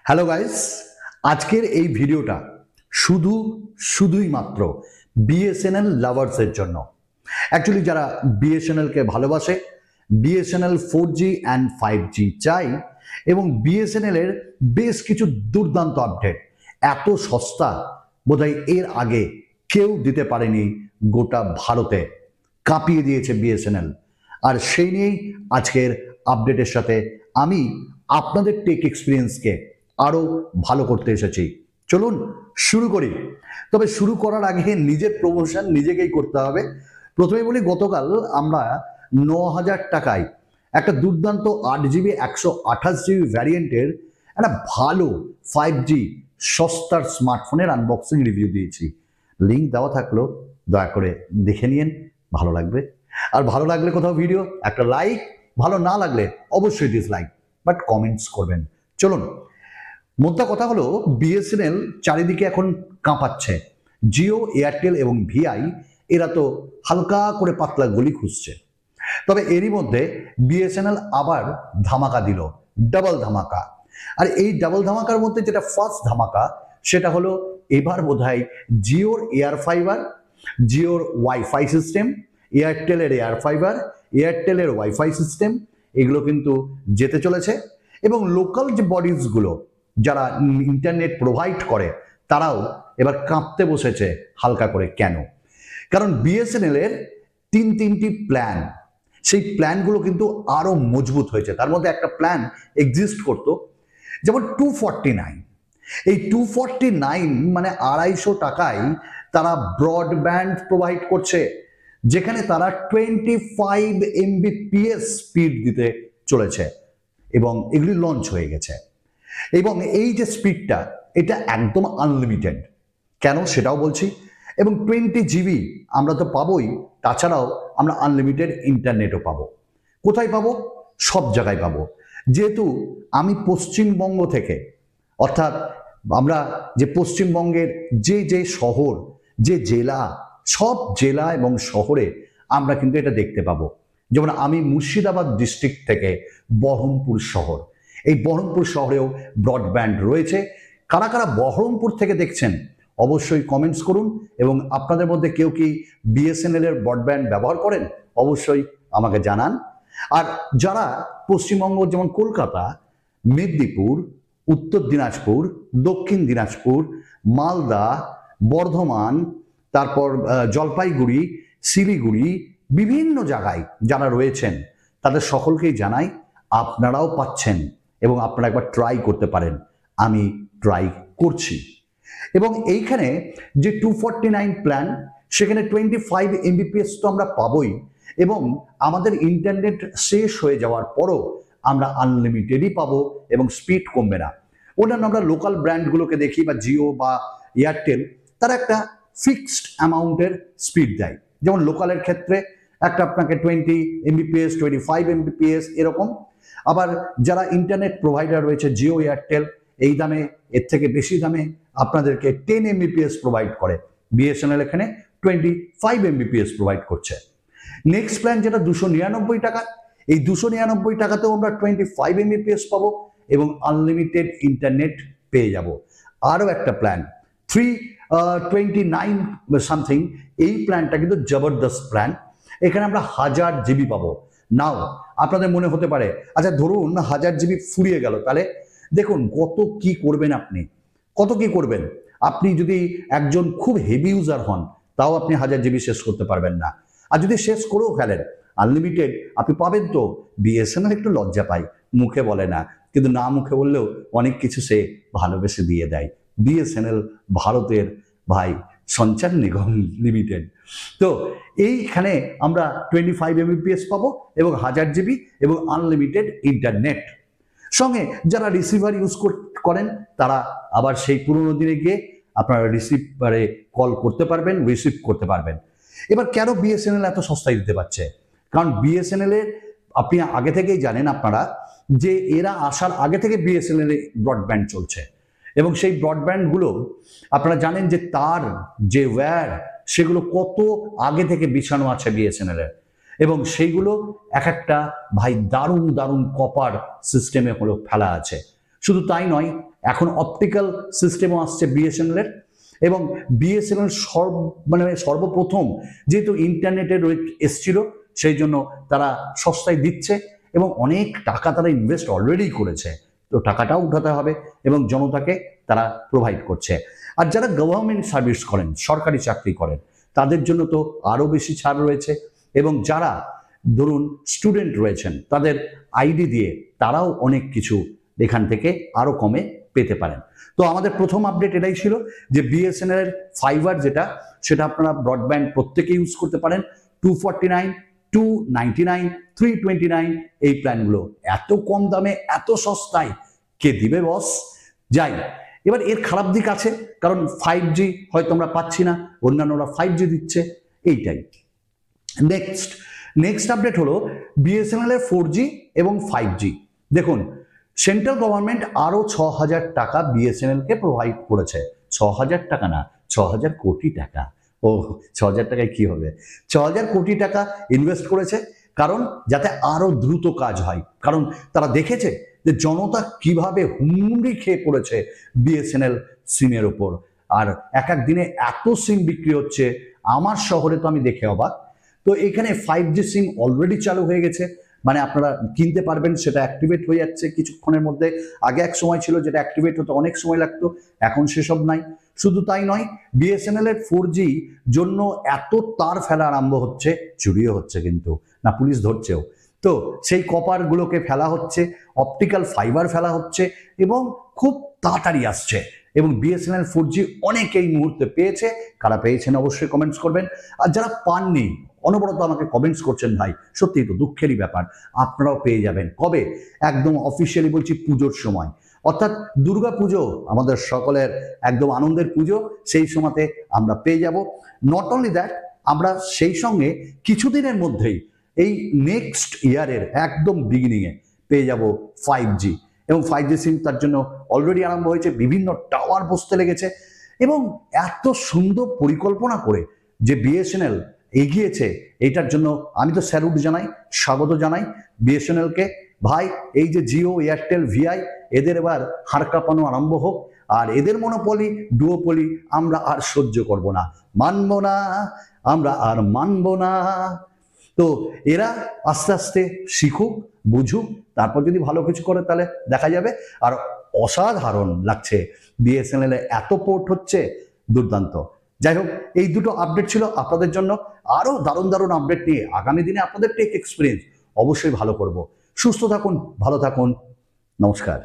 Hello guys, আজকের এই ভিডিওটা শুধুই মাত্র বিএসএনএল লাভার্সের জন্য। অ্যাকচুয়ালি যারা বিএসএনএলকে ভালোবাসে, বিএসএনএল 4G অ্যান্ড 5G চাই এবং বিএসএনএল এর বেশ কিছু দুর্দান্ত আপডেট এত সস্তা বোধহয় এর আগে কেউ দিতে পারেনি। গোটা ভারতে কাঁপিয়ে দিয়েছে বিএসএনএল। আর সেই নিয়েই আজকের আপডেটের সাথে আমি আপনাদের টেক এক্সপিরিয়েন্সকে আরো ভালো করতে এসেছি। চলুন শুরু করি। তবে শুরু করার আগে নিজের প্রমোশন নিজেকেই করতে হবে। প্রথমে বলি, গতকাল আমরা 9,000 টাকায় একটা দুর্দান্ত 8GB 128GB ভ্যারিয়েন্টের একটা ভালো 5G সস্তার স্মার্টফোনের আনবক্সিং রিভিউ দিয়েছি। লিঙ্ক দেওয়া থাকলো, দয়া করে দেখে নিন, ভালো লাগবে। আর ভালো লাগলে কোথাও ভিডিও একটা লাইক, ভালো না লাগলে অবশ্যই ডিসলাইক, বাট কমেন্টস করবেন। চলুন, মোদ্দা কথা হলো বিএসএনএল চারিদিকে এখন কাঁপাচ্ছে। জিও, এয়ারটেল এবং ভিআই এরা তো হালকা করে পাতলা গলি খুঁজছে। তবে এরই মধ্যে বিএসএনএল আবার ধামাকা দিল, ডাবল ধামাকা। আর এই ডাবল ধামাকার মধ্যে যেটা ফার্স্ট ধামাকা সেটা হলো এবার বোধহয় জিওর এয়ার ফাইবার, জিওর ওয়াইফাই সিস্টেম, এয়ারটেলের এয়ার ফাইবার, এয়ারটেলের ওয়াইফাই সিস্টেম এগুলো কিন্তু যেতে চলেছে। এবং লোকাল যে বডিজগুলো যারা ইন্টারনেট প্রোভাইড করে তারাও এবার কাঁপতে বসেছে হালকা করে। কেন? কারণ বিএসএনএল এর তিনটি প্ল্যান, সেই প্ল্যানগুলো কিন্তু আরো মজবুত হয়েছে। তার মধ্যে একটা প্ল্যান এক্সিস্ট করতো, যেমন 249। এই 249 মানে 250 টাকায় তারা ব্রডব্যান্ড প্রোভাইড করছে, যেখানে তারা 25 Mbps স্পিড দিতে চলেছে এবং এগুলি লঞ্চ হয়ে গেছে। এবং এই যে স্পিডটা, এটা একদম আনলিমিটেড। কেন সেটাও বলছি। এবং 20GB আমরা তো পাবোই, তাছাড়াও আমরা আনলিমিটেড ইন্টারনেটও পাবো। কোথায় পাবো? সব জায়গায় পাবো। যেহেতু আমি পশ্চিমবঙ্গ থেকে, অর্থাৎ আমরা যে পশ্চিমবঙ্গের যে শহর, যে জেলা, সব জেলা এবং শহরে আমরা কিন্তু এটা দেখতে পাবো। যেমন আমি মুর্শিদাবাদ ডিস্ট্রিক্ট থেকে বহরমপুর শহর, এই বহরমপুর শহরেও ব্রডব্যান্ড রয়েছে। কারা কারা বহরমপুর থেকে দেখছেন অবশ্যই কমেন্টস করুন। এবং আপনাদের মধ্যে কেউ কি বিএসএনএল এর ব্রডব্যান্ড ব্যবহার করেন অবশ্যই আমাকে জানান। আর যারা পশ্চিমবঙ্গ, যেমন কলকাতা, মেদিনীপুর, উত্তর দিনাজপুর, দক্ষিণ দিনাজপুর, মালদা, বর্ধমান, তারপর জলপাইগুড়ি, শিলিগুড়ি, বিভিন্ন জায়গায় যারা রয়েছেন তাদের সকলকেই জানাই আপনারাও পাচ্ছেন এবং আপনারা একবার ট্রাই করতে পারেন। আমি ট্রাই করছি। এবং এইখানে যে 249 প্ল্যান, সেখানে 25 Mbps তো আমরা পাবোই এবং আমাদের ইন্টারনেট শেষ হয়ে যাওয়ার পরও আমরা আনলিমিটেডই পাবো এবং স্পিড কমবে না। অন্যান্য আমরা লোকাল ব্র্যান্ডগুলোকে দেখি, বা জিও বা এয়ারটেল, তারা একটা ফিক্সড অ্যামাউন্টের স্পিড দেয়। যেমন লোকালের ক্ষেত্রে একটা আপনাকে 20 Mbps, 25 Mbps এরকম। আবার যারা ইন্টারনেট প্রোভাইডার রয়েছে, জিও, এয়ারটেল, এই দামে, এর থেকে বেশি দামে আপনাদেরকে 10 Mbps প্রোভাইড করে। বিএসএনএল এখানে 25 Mbps প্রোভাইড করছে। নেক্সট প্ল্যান যেটা 299 টাকা, এই 299 টাকাতেও আমরা 25 Mbps পাবো এবং আনলিমিটেড ইন্টারনেট পেয়ে যাব। আরও একটা প্ল্যান 329 সামথিং, এই প্ল্যানটা কিন্তু জবরদস্ত প্ল্যান। এখানে আমরা 1000 GB পাবো। নাও আপনাদের মনে হতে পারে, আচ্ছা ধরুন 1000 GB ফুরিয়ে গেল, তাহলে দেখুন কত কি করবেন আপনি, কত কি করবেন। আপনি যদি একজন খুব হেভি ইউজার হন, তাও আপনি 1000 GB শেষ করতে পারবেন না। আর যদি শেষ করেও ফেলেন, আনলিমিটেড আপনি পাবেন তো। বিএসএনএল একটু লজ্জা পায়, মুখে বলে না, কিন্তু না মুখে বললেও অনেক কিছু সে ভালোবেসে দিয়ে দেয়। বিএসএনএল ভারতের ভাই সঞ্চার নিগম লিমিটেড। তো এইখানে আমরা 25 Mbps পাবো এবং 1000 GB এবং আনলিমিটেড ইন্টারনেট। সঙ্গে যারা রিসিভার ইউজ করেন তারা আবার সেই পুরোনো দিনে গিয়ে আপনারা রিসিভারে কল করতে পারবেন, রিসিভ করতে পারবেন। এবার কেন বিএসএনএল এত সস্তায় দিতে পারছে? কারণ বিএসএনএল এর আপনি আগে থেকেই জানেন আপনারা যে এরা আসার আগে থেকে বিএসএনএল এ ব্রডব্যান্ড চলছে এবং সেই ব্রডব্যান্ডগুলো আপনারা জানেন যে তার যে ওয়্যার, সেগুলো কত আগে থেকে বিছানো আছে বিএসএনএল এর। এবং সেইগুলো এক একটা ভাই দারুণ দারুণ কপার সিস্টেমে হলো ফেলা আছে। শুধু তাই নয়, এখন অপটিক্যাল সিস্টেমও আসছে বিএসএনএল এর, এবং বিএসএনএল সর্বপ্রথম যেহেতু ইন্টারনেটের এসছিল সেই জন্য তারা সস্তায় দিচ্ছে এবং অনেক টাকা তারা ইনভেস্ট অলরেডি করেছে, তো টাকাটাও উঠাতে হবে এবং জনতাকে তারা প্রোভাইড করছে। আর যারা গভর্নমেন্ট সার্ভিস করেন, সরকারি চাকরি করেন, তাদের জন্য তো আরো বেশি ছাড় রয়েছে, এবং যারা ধরুন স্টুডেন্ট রয়েছেন তাদের আইডি দিয়ে তারাও অনেক কিছু এখান থেকে আরো কমে পেতে পারেন। তো আমাদের প্রথম আপডেট এটাই ছিল যে বিএসএনএল এর ফাইবার যেটা, সেটা আপনারা ব্রডব্যান্ড প্রত্যেকে ইউজ করতে পারেন। 249, 299, 329 এই প্ল্যানগুলো এত কম দামে এত সস্তায় কে দিবে বস? যাই, এবার এর খারাপ দিক আছে, কারণ 5G হয়তো আমরা পাচ্ছি না, অন্যান্যরা 5G দিচ্ছে, এইটাই। নেক্সট আপডেট হলো বিএসএনএল এর 4G এবং 5G। দেখুন, সেন্ট্রাল গভর্নমেন্ট আরো 6,000 টাকা বিএসএনএল কে প্রোভাইড করেছে। 6,000 টাকা না, 6,000 কোটি টাকা। ও, 6,000 টাকায় কি হবে? 6,000 কোটি টাকা ইনভেস্ট করেছে, কারণ যাতে আরো দ্রুত কাজ হয়। কারণ তারা দেখেছে যে জনতা কিভাবে হুমড়ি খেয়ে পড়েছে বিএসএনএল সিমের ওপর, আর এক এক দিনে এত সিম বিক্রি হচ্ছে, আমার শহরে তো আমি দেখে অবাক। তো এখানে 5G সিম অলরেডি চালু হয়ে গেছে, মানে আপনারা কিনতে পারবেন, সেটা অ্যাক্টিভেট হয়ে যাচ্ছে কিছুক্ষণের মধ্যে। আগে এক সময় ছিল যেটা অ্যাক্টিভেট হতে অনেক সময় লাগতো, এখন সেসব নাই। শুধু তাই নয়, বিএসএনএল এর 4G জন্য এত তার ফেলা আরম্ভ হচ্ছে, চুরিও হচ্ছে কিন্তু, না পুলিশ ধরছেও। তো সেই কপার গুলোকে ফেলা হচ্ছে, অপটিক্যাল ফাইবার ফেলা হচ্ছে, এবং খুব তাড়াতাড়ি আসছে। এবং বিএসএনএল 4G অনেকে এই মুহূর্তে পেয়েছে। কারা পেয়েছেন অবশ্যই কমেন্টস করবেন, আর যারা পাননি অনবরত আমাকে কমেন্টস করছেন ভাই, সত্যিই তো দুঃখেরই ব্যাপার। আপনারাও পেয়ে যাবেন। কবে? একদম অফিসিয়ালি বলছি, পুজোর সময়, অর্থাৎ দুর্গা পুজো আমাদের সকলের একদম আনন্দের পুজো, সেই সময়তে আমরা পেয়ে যাব। নট অনলি দ্যাট, আমরা সেই সঙ্গে কিছুদিনের মধ্যেই এই নেক্সট ইয়ারের একদম বিগিনিংয়ে পেয়ে যাব 5G, এবং 5G সিম তার জন্য অলরেডি আরম্ভ হয়েছে, বিভিন্ন টাওয়ার বসতে লেগেছে। এবং এত সুন্দর পরিকল্পনা করে যে বিএসএনএল এগিয়েছে, এইটার জন্য আমি তো স্যালুট জানাই, স্বাগত জানাই বিএসএনএলকে। ভাই, এই যে জিও, এয়ারটেল, ভিআই, এদের এবার হাড় কাঁপানো আরম্ভ হোক, আর এদের মনোপলি, ডুওপলি আমরা আর সহ্য করব না, মানব না, আমরা আর মানব না। তো এরা আস্তে আস্তে শিখুক, বুঝুক, তারপর যদি ভালো কিছু করে তাহলে দেখা যাবে। আর অসাধারণ লাগছে, বিএসএনএল এ এত পোর্ট হচ্ছে, দুর্দান্ত। যাই হোক, এই দুটো আপডেট ছিল আপনাদের জন্য। আরো দারুণ দারুণ আপডেট নিয়ে আগামী দিনে আপনাদের টেক এক্সপিরিয়েন্স অবশ্যই ভালো করব। সুস্থ থাকুন, ভালো থাকুন, নমস্কার।